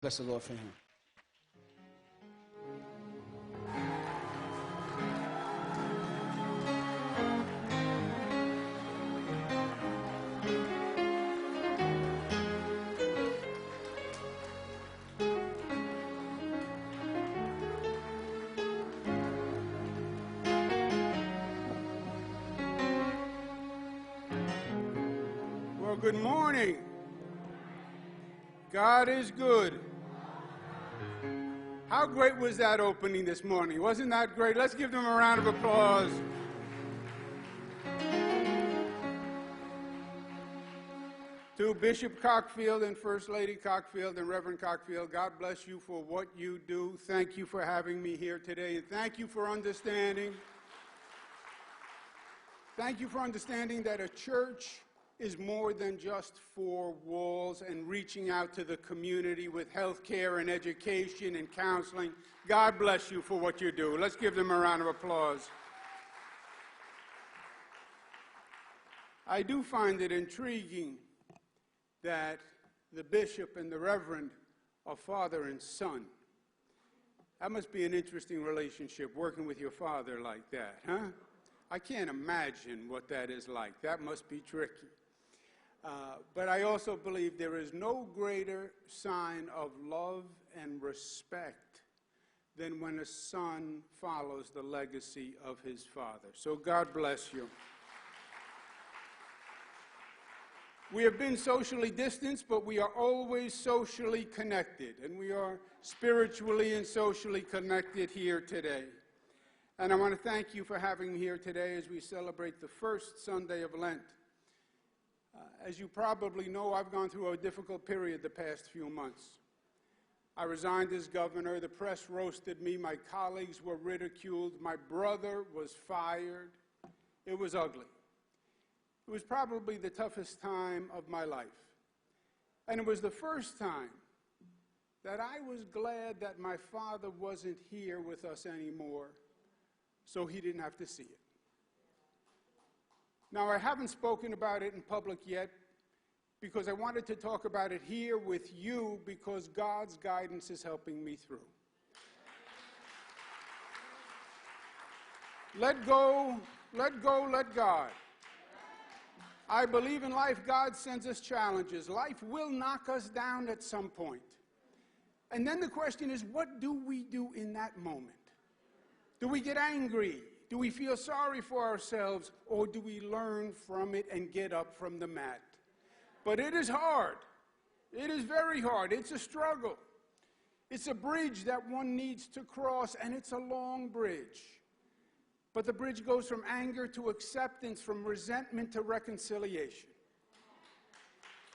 Bless the Lord for him. Well, good morning. God is good. How great was that opening this morning? Wasn't that great? Let's give them a round of applause. To Bishop Cockfield and First Lady Cockfield and Reverend Cockfield, God bless you for what you do. Thank you for having me here today, and thank you for understanding. Thank you for understanding that a church is more than just four walls and reaching out to the community with health care and education and counseling. God bless you for what you do. Let's give them a round of applause. I do find it intriguing that the bishop and the reverend are father and son. That must be an interesting relationship, working with your father like that, huh? I can't imagine what that is like. That must be tricky. But I also believe there is no greater sign of love and respect than when a son follows the legacy of his father. So God bless you. We have been socially distanced, but we are always socially connected, and we are spiritually and socially connected here today. And I want to thank you for having me here today as we celebrate the first Sunday of Lent. As you probably know, I've gone through a difficult period the past few months. I resigned as governor, the press roasted me, my colleagues were ridiculed, my brother was fired. It was ugly. It was probably the toughest time of my life. And it was the first time that I was glad that my father wasn't here with us anymore, so he didn't have to see it. Now, I haven't spoken about it in public yet because I wanted to talk about it here with you because God's guidance is helping me through. Let go, let God. I believe in life, God sends us challenges. Life will knock us down at some point. And then the question is, what do we do in that moment? Do we get angry? Do we feel sorry for ourselves, or do we learn from it and get up from the mat? But it is hard. It is very hard. It's a struggle. It's a bridge that one needs to cross, and it's a long bridge. But the bridge goes from anger to acceptance, from resentment to reconciliation.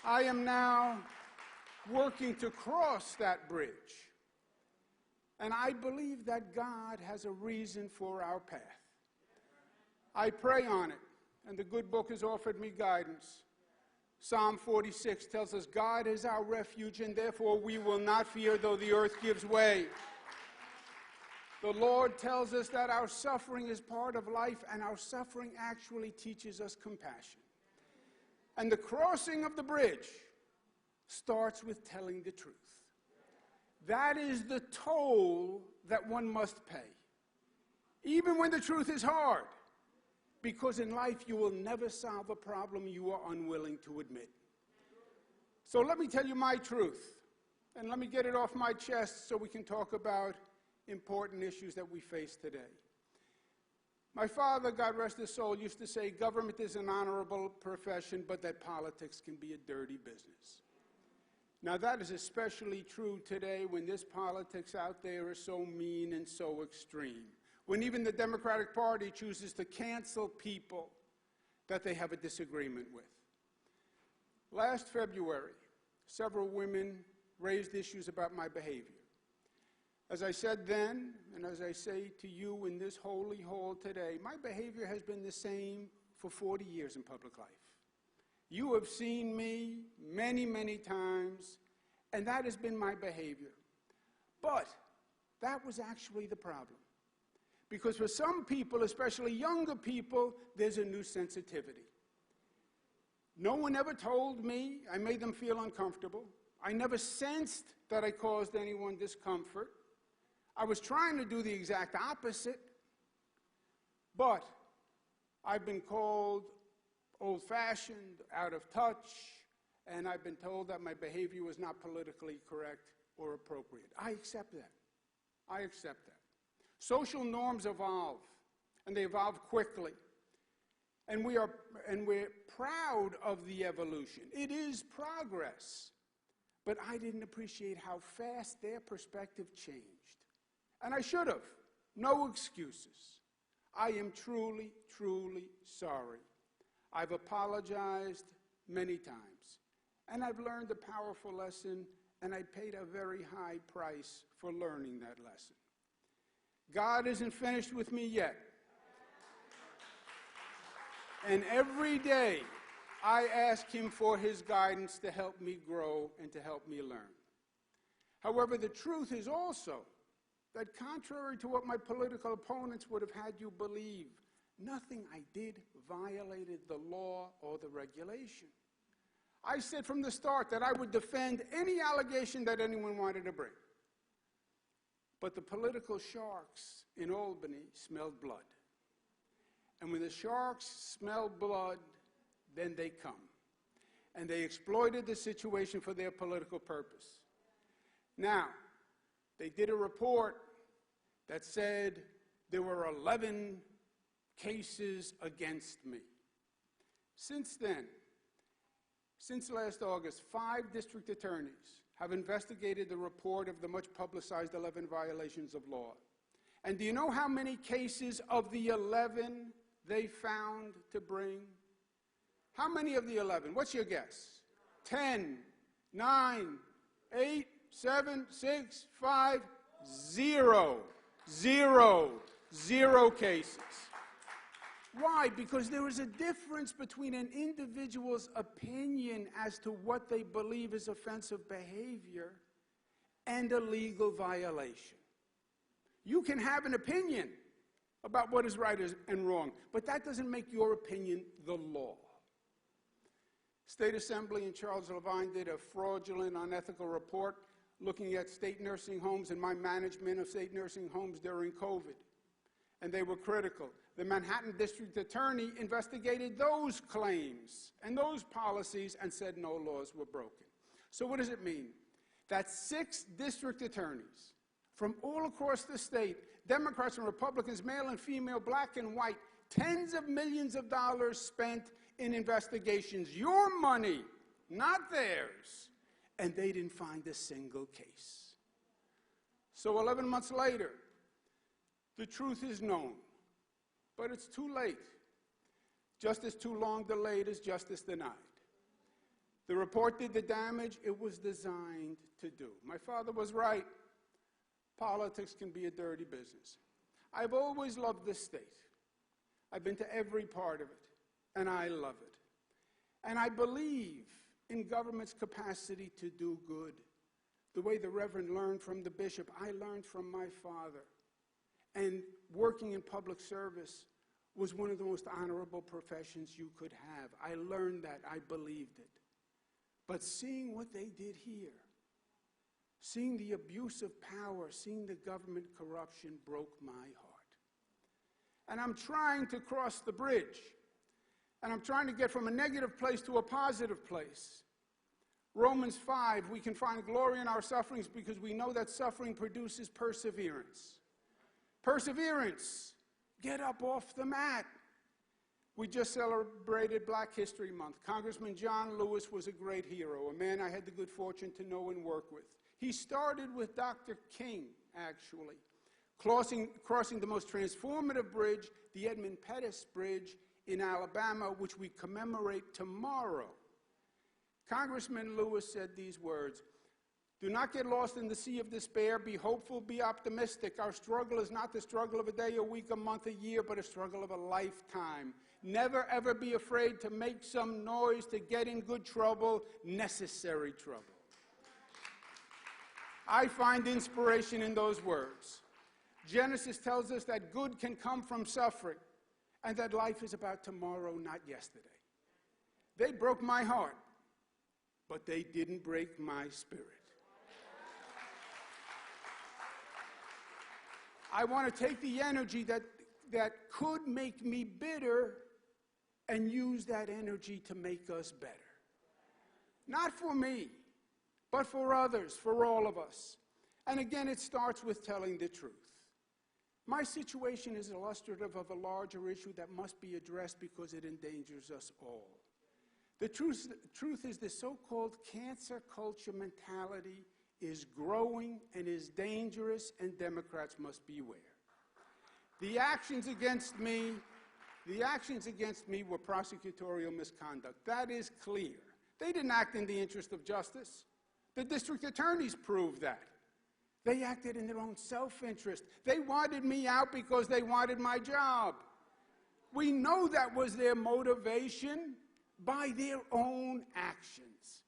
I am now working to cross that bridge. And I believe that God has a reason for our path. I pray on it, and the good book has offered me guidance. Psalm 46 tells us, God is our refuge, and therefore we will not fear though the earth gives way. The Lord tells us that our suffering is part of life, and our suffering actually teaches us compassion. And the crossing of the bridge starts with telling the truth. That is the toll that one must pay, even when the truth is hard, because in life you will never solve a problem you are unwilling to admit. So let me tell you my truth, and let me get it off my chest so we can talk about important issues that we face today. My father, God rest his soul, used to say government is an honorable profession, but that politics can be a dirty business. Now that is especially true today when this politics out there is so mean and so extreme. When even the Democratic Party chooses to cancel people that they have a disagreement with. Last February, several women raised issues about my behavior. As I said then, and as I say to you in this holy hall today, my behavior has been the same for 40 years in public life. You have seen me many, many times, and that has been my behavior. But that was actually the problem. Because for some people, especially younger people, there's a new sensitivity. No one ever told me I made them feel uncomfortable. I never sensed that I caused anyone discomfort. I was trying to do the exact opposite. But I've been called old-fashioned, out of touch, and I've been told that my behavior was not politically correct or appropriate. I accept that. I accept that. Social norms evolve, and they evolve quickly. And we're proud of the evolution. It is progress. But I didn't appreciate how fast their perspective changed. And I should have. No excuses. I am truly, truly sorry. I've apologized many times. And I've learned a powerful lesson, and I paid a very high price for learning that lesson. God isn't finished with me yet. And every day, I ask him for his guidance to help me grow and to help me learn. However, the truth is also that contrary to what my political opponents would have had you believe, nothing I did violated the law or the regulation. I said from the start that I would defend any allegation that anyone wanted to bring. But the political sharks in Albany smelled blood. And when the sharks smell blood, then they come. And they exploited the situation for their political purpose. Now, they did a report that said there were 11 cases against me. Since then, since last August, 5 district attorneys have investigated the report of the much publicized 11 violations of law. And do you know how many cases of the 11 they found to bring? How many of the 11? What's your guess? 10, 9, 8, 7, 6, 5, 0. 0 cases. Why? Because there is a difference between an individual's opinion as to what they believe is offensive behavior and a legal violation. You can have an opinion about what is right and wrong, but that doesn't make your opinion the law. State Assembly and Charles Levine did a fraudulent, unethical report looking at state nursing homes and my management of state nursing homes during COVID. And they were critical. The Manhattan District Attorney investigated those claims and those policies and said no laws were broken. So what does it mean? That 6 district attorneys from all across the state, Democrats and Republicans, male and female, black and white, tens of millions of dollars spent in investigations. Your money, not theirs. And they didn't find a single case. So 11 months later, the truth is known, but it's too late. Justice too long delayed is justice denied. The report did the damage it was designed to do. My father was right. Politics can be a dirty business. I've always loved this state. I've been to every part of it, and I love it. And I believe in government's capacity to do good. The way the Reverend learned from the bishop, I learned from my father. And working in public service was one of the most honorable professions you could have. I learned that. I believed it. But seeing what they did here, seeing the abuse of power, seeing the government corruption broke my heart. And I'm trying to cross the bridge. And I'm trying to get from a negative place to a positive place. Romans 5, we can find glory in our sufferings because we know that suffering produces perseverance. Perseverance. Get up off the mat. We just celebrated Black History Month. Congressman John Lewis was a great hero, a man I had the good fortune to know and work with. He started with Dr. King, actually, crossing the most transformative bridge, the Edmund Pettus Bridge in Alabama, which we commemorate tomorrow. Congressman Lewis said these words, "Do not get lost in the sea of despair. Be hopeful, be optimistic. Our struggle is not the struggle of a day, a week, a month, a year, but a struggle of a lifetime. Never, ever be afraid to make some noise, to get in good trouble, necessary trouble." I find inspiration in those words. Genesis tells us that good can come from suffering and that life is about tomorrow, not yesterday. They broke my heart. but they didn't break my spirit. I want to take the energy that could make me bitter and use that energy to make us better. Not for me, but for others, for all of us. And again, it starts with telling the truth. My situation is illustrative of a larger issue that must be addressed because it endangers us all. The truth is the so-called cancel culture mentality is growing and is dangerous, and Democrats must beware. The actions against me were prosecutorial misconduct. That is clear. They didn't act in the interest of justice. The district attorneys proved that. They acted in their own self-interest. They wanted me out because they wanted my job. We know that was their motivation by their own actions.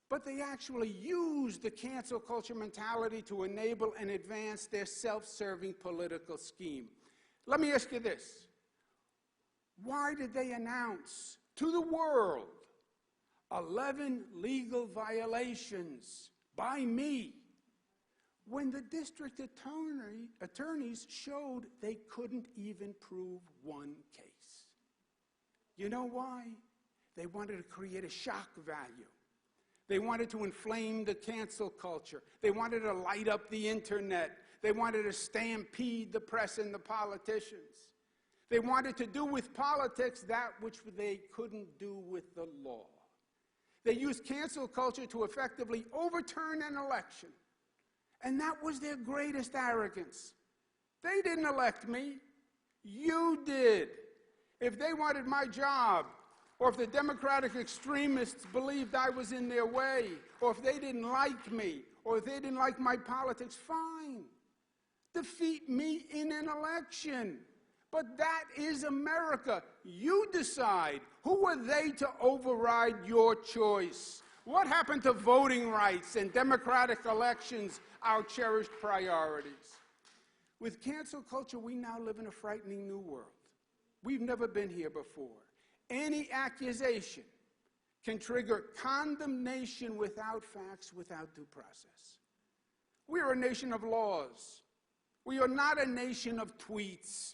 But they actually used the cancel culture mentality to enable and advance their self-serving political scheme. Let me ask you this. Why did they announce to the world 11 legal violations by me when the district attorneys showed they couldn't even prove one case? You know why? They wanted to create a shock value. They wanted to inflame the cancel culture. They wanted to light up the internet. They wanted to stampede the press and the politicians. They wanted to do with politics that which they couldn't do with the law. They used cancel culture to effectively overturn an election. And that was their greatest arrogance. They didn't elect me. You did. If they wanted my job, or if the Democratic extremists believed I was in their way, or if they didn't like me, or if they didn't like my politics, fine. Defeat me in an election. But that is America. You decide. Who are they to override your choice? What happened to voting rights and democratic elections, our cherished priorities? With cancel culture, we now live in a frightening new world. We've never been here before. Any accusation can trigger condemnation without facts, without due process. We are a nation of laws. We are not a nation of tweets.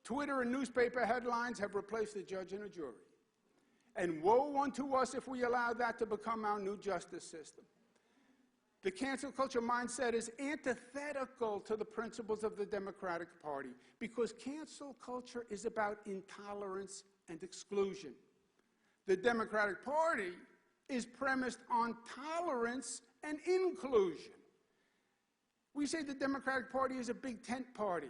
Twitter and newspaper headlines have replaced a judge and a jury. And woe unto us if we allow that to become our new justice system. The cancel culture mindset is antithetical to the principles of the Democratic Party because cancel culture is about intolerance and exclusion. The Democratic Party is premised on tolerance and inclusion. We say the Democratic Party is a big tent party,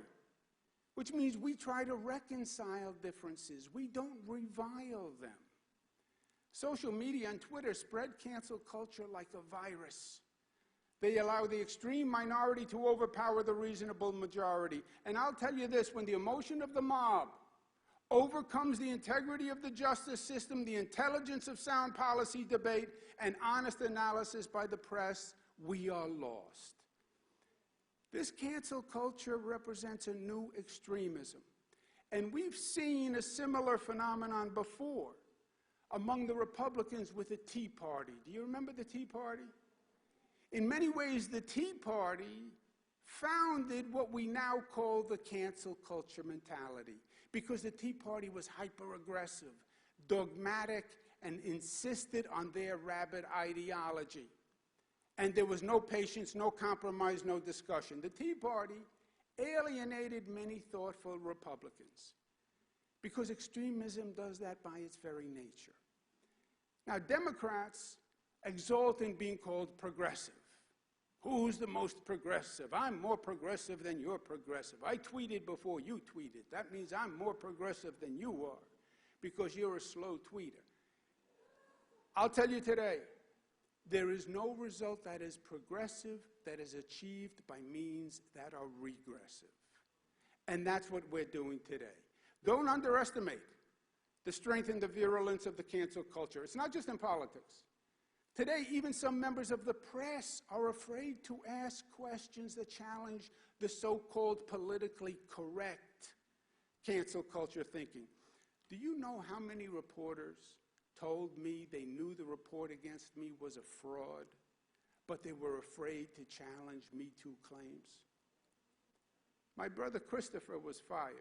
which means we try to reconcile differences. We don't revile them. Social media and Twitter spread cancel culture like a virus. They allow the extreme minority to overpower the reasonable majority. And I'll tell you this, when the emotion of the mob overcomes the integrity of the justice system, the intelligence of sound policy debate, and honest analysis by the press, we are lost. This cancel culture represents a new extremism. And we've seen a similar phenomenon before among the Republicans with the Tea Party. Do you remember the Tea Party? In many ways, the Tea Party founded what we now call the cancel culture mentality, because the Tea Party was hyper-aggressive, dogmatic, and insisted on their rabid ideology. And there was no patience, no compromise, no discussion. The Tea Party alienated many thoughtful Republicans because extremism does that by its very nature. Now, Democrats exult in being called progressive. Who's the most progressive? I'm more progressive than you're progressive. I tweeted before you tweeted. That means I'm more progressive than you are because you're a slow tweeter. I'll tell you today, there is no result that is progressive that is achieved by means that are regressive. And that's what we're doing today. Don't underestimate the strength and the virulence of the cancel culture. It's not just in politics. Today, even some members of the press are afraid to ask questions that challenge the so-called politically correct cancel culture thinking. Do you know how many reporters told me they knew the report against me was a fraud, but they were afraid to challenge Me Too claims. My brother Christopher was fired.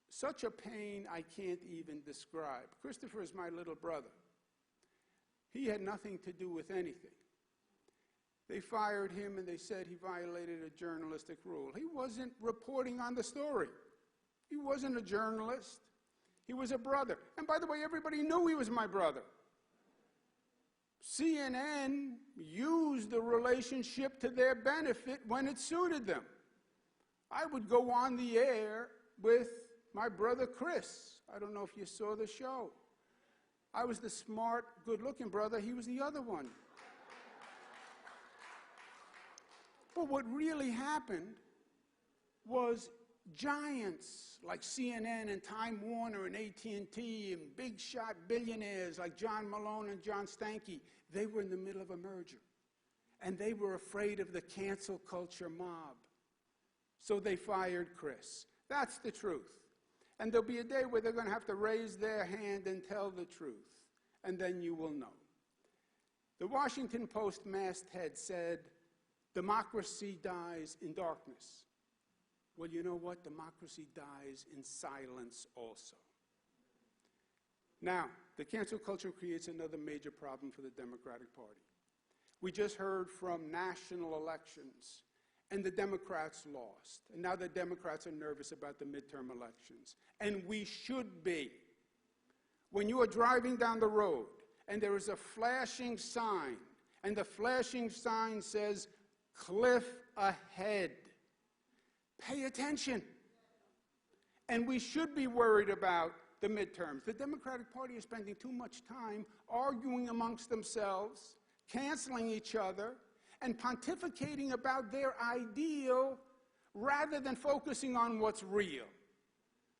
Such a pain I can't even describe. Christopher is my little brother. He had nothing to do with anything. They fired him and they said he violated a journalistic rule. He wasn't reporting on the story. He wasn't a journalist. He was a brother. And by the way, everybody knew he was my brother. CNN used the relationship to their benefit when it suited them. I would go on the air with my brother Chris. I don't know if you saw the show. I was the smart, good-looking brother. He was the other one. But what really happened was giants like CNN and Time Warner and AT&T and big shot billionaires like John Malone and John Stanky, they were in the middle of a merger. And they were afraid of the cancel culture mob. So they fired Chris. That's the truth. And there'll be a day where they're going to have to raise their hand and tell the truth. And then you will know. The Washington Post masthead said, "Democracy dies in darkness." Well, you know what? Democracy dies in silence also. Now, the cancel culture creates another major problem for the Democratic Party. We just heard from national elections, and the Democrats lost. And now the Democrats are nervous about the midterm elections. And we should be. When you are driving down the road, and there is a flashing sign, and the flashing sign says, "Cliff ahead," pay attention. And we should be worried about the midterms. The Democratic Party is spending too much time arguing amongst themselves, canceling each other, and pontificating about their ideal rather than focusing on what's real.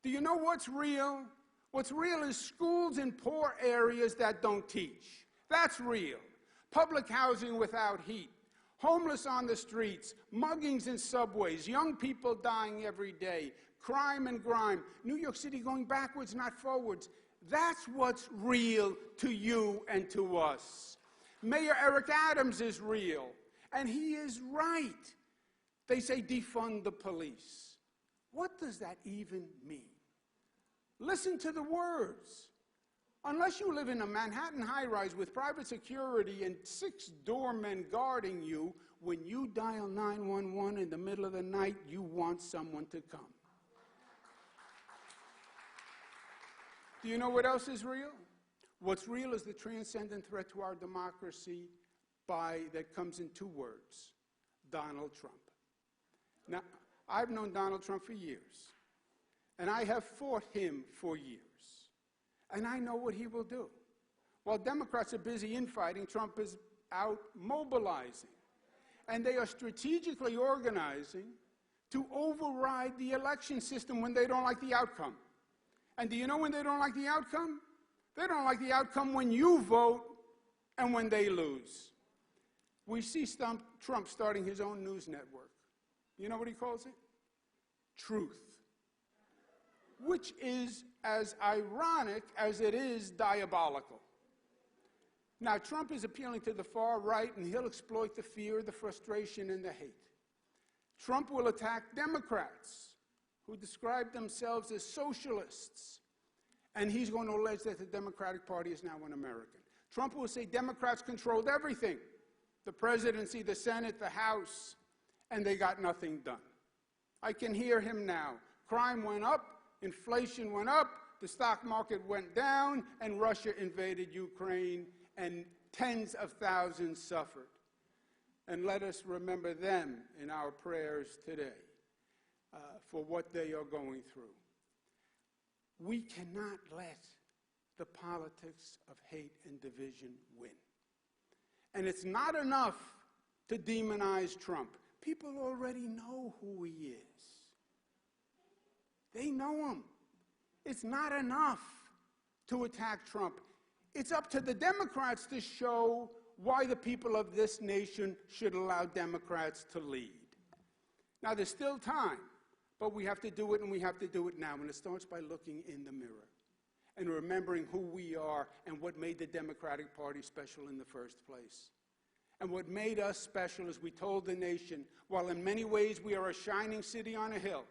Do you know what's real? What's real is schools in poor areas that don't teach. That's real. Public housing without heat. Homeless on the streets, muggings in subways, young people dying every day, crime and grime, New York City going backwards, not forwards. That's what's real to you and to us. Mayor Eric Adams is real, and he is right. They say defund the police. What does that even mean? Listen to the words. Unless you live in a Manhattan high-rise with private security and 6 doormen guarding you, when you dial 911 in the middle of the night, you want someone to come. Do you know what else is real? What's real is the transcendent threat to our democracy that comes in 2 words: Donald Trump. Now, I've known Donald Trump for years, and I have fought him for years. And I know what he will do. While Democrats are busy infighting, Trump is out mobilizing. And they are strategically organizing to override the election system when they don't like the outcome. And do you know when they don't like the outcome? They don't like the outcome when you vote and when they lose. We see Trump starting his own news network. You know what he calls it? Truth. Which is as ironic as it is diabolical. Now, Trump is appealing to the far right, and he'll exploit the fear, the frustration, and the hate. Trump will attack Democrats who describe themselves as socialists, and he's going to allege that the Democratic Party is now un-American. Trump will say Democrats controlled everything, the presidency, the Senate, the House, and they got nothing done. I can hear him now. Crime went up. Inflation went up, the stock market went down, and Russia invaded Ukraine, and tens of thousands suffered. And let us remember them in our prayers today for what they are going through. We cannot let the politics of hate and division win. And it's not enough to demonize Trump. People already know who he is. They know him. It's not enough to attack Trump. It's up to the Democrats to show why the people of this nation should allow Democrats to lead. Now, there's still time, but we have to do it, and we have to do it now. And it starts by looking in the mirror. and remembering who we are and what made the Democratic Party special in the first place. And what made us special is we told the nation, while in many ways we are a shining city on a hill,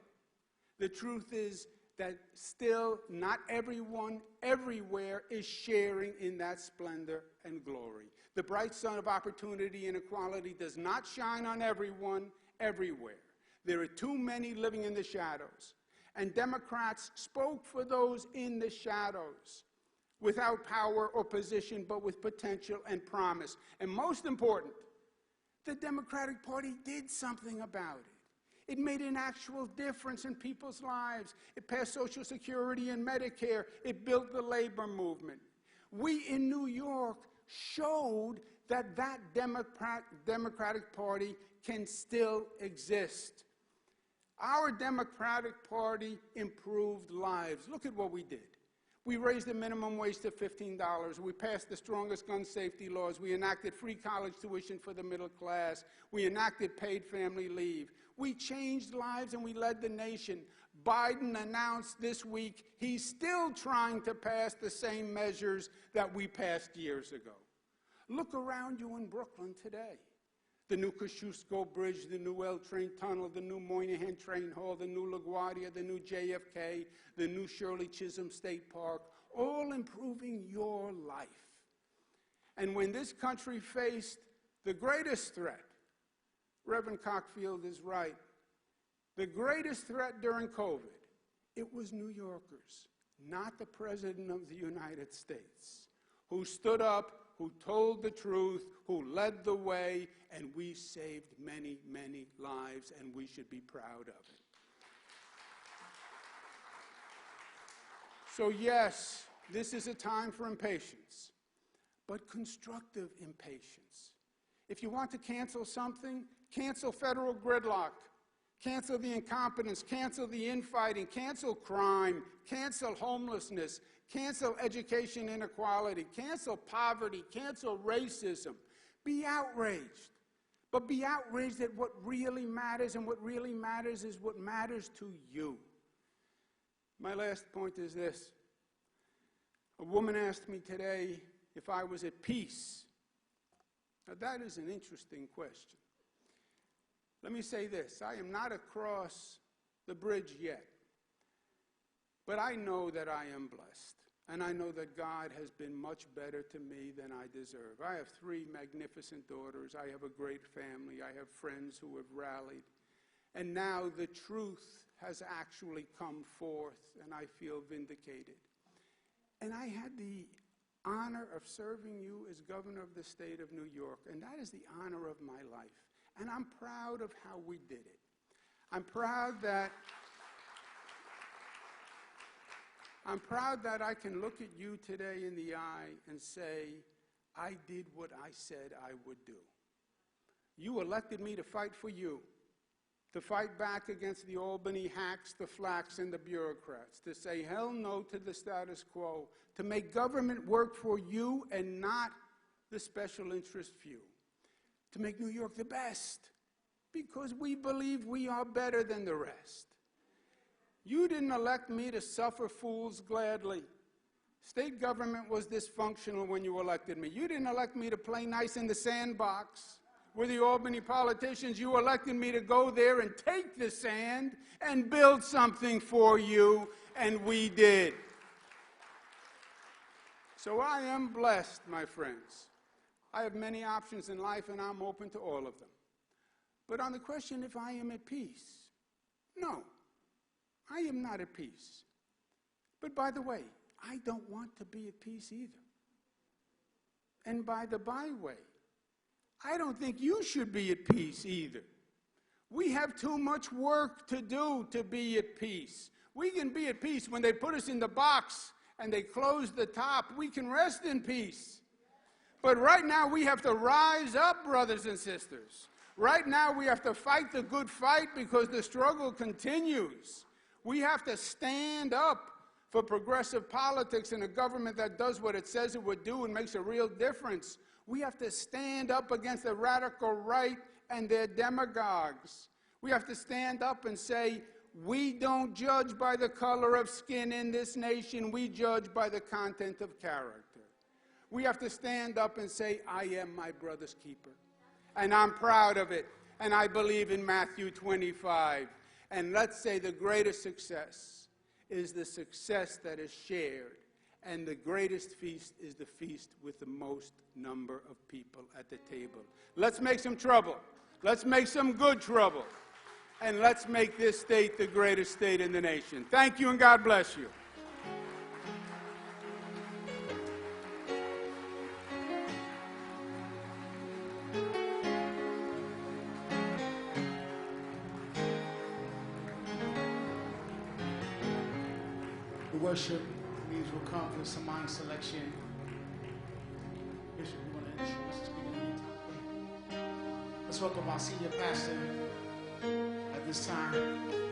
the truth is that still not everyone everywhere is sharing in that splendor and glory. The bright sun of opportunity and equality does not shine on everyone everywhere. There are too many living in the shadows. And Democrats spoke for those in the shadows, without power or position, but with potential and promise. And most important, the Democratic Party did something about it. It made an actual difference in people's lives. It passed Social Security and Medicare. It built the labor movement. We in New York showed that that Democratic Party can still exist. Our Democratic Party improved lives. Look at what we did. We raised the minimum wage to $15. We passed the strongest gun safety laws. We enacted free college tuition for the middle class. We enacted paid family leave. We changed lives and we led the nation. Biden announced this week he's still trying to pass the same measures that we passed years ago. Look around you in Brooklyn today. The new Kosciuszko Bridge, the new L train tunnel, the new Moynihan Train Hall, the new LaGuardia, the new JFK, the new Shirley Chisholm State Park, all improving your life. And when this country faced the greatest threat, Reverend Cockfield is right, the greatest threat during COVID, it was New Yorkers, not the President of the United States, who stood up, who told the truth, who led the way, and we saved many, many lives, and we should be proud of it. So yes, this is a time for impatience, but constructive impatience. If you want to cancel something, cancel federal gridlock, cancel the incompetence, cancel the infighting, cancel crime, cancel homelessness, cancel education inequality, cancel poverty, cancel racism. Be outraged, but be outraged at what really matters, and what really matters is what matters to you. My last point is this. A woman asked me today if I was at peace. Now that is an interesting question. Let me say this. I am not across the bridge yet, but I know that I am blessed. And I know that God has been much better to me than I deserve. I have 3 magnificent daughters. I have a great family. I have friends who have rallied. And now the truth has actually come forth, and I feel vindicated. And I had the honor of serving you as governor of the state of New York, and that is the honor of my life. And I'm proud of how we did it. I'm proud that I can look at you today in the eye and say, I did what I said I would do. You elected me to fight for you, to fight back against the Albany hacks, the flacks, and the bureaucrats, to say hell no to the status quo, to make government work for you and not the special interest few, to make New York the best, because we believe we are better than the rest. You didn't elect me to suffer fools gladly. State government was dysfunctional when you elected me. You didn't elect me to play nice in the sandbox with the Albany politicians. You elected me to go there and take the sand and build something for you, and we did. So I am blessed, my friends. I have many options in life, and I'm open to all of them. But on the question if I am at peace, no. I am not at peace. But by the way, I don't want to be at peace either. And by the byway, I don't think you should be at peace either. We have too much work to do to be at peace. We can be at peace when they put us in the box and they close the top. We can rest in peace. But right now we have to rise up, brothers and sisters. Right now we have to fight the good fight because the struggle continues. We have to stand up for progressive politics and a government that does what it says it would do and makes a real difference. We have to stand up against the radical right and their demagogues. We have to stand up and say, We don't judge by the color of skin in this nation. We judge by the content of character. We have to stand up and say, I am my brother's keeper. And I'm proud of it. And I believe in Matthew 25. And let's say the greatest success is the success that is shared. And the greatest feast is the feast with the most number of people at the table. Let's make some trouble. Let's make some good trouble. And let's make this state the greatest state in the nation. Thank you, and God bless you. The worship leaders will come with some mind selection. Bishop, we want to introduce the speaker in the meantime. Let's welcome our senior pastor at this time.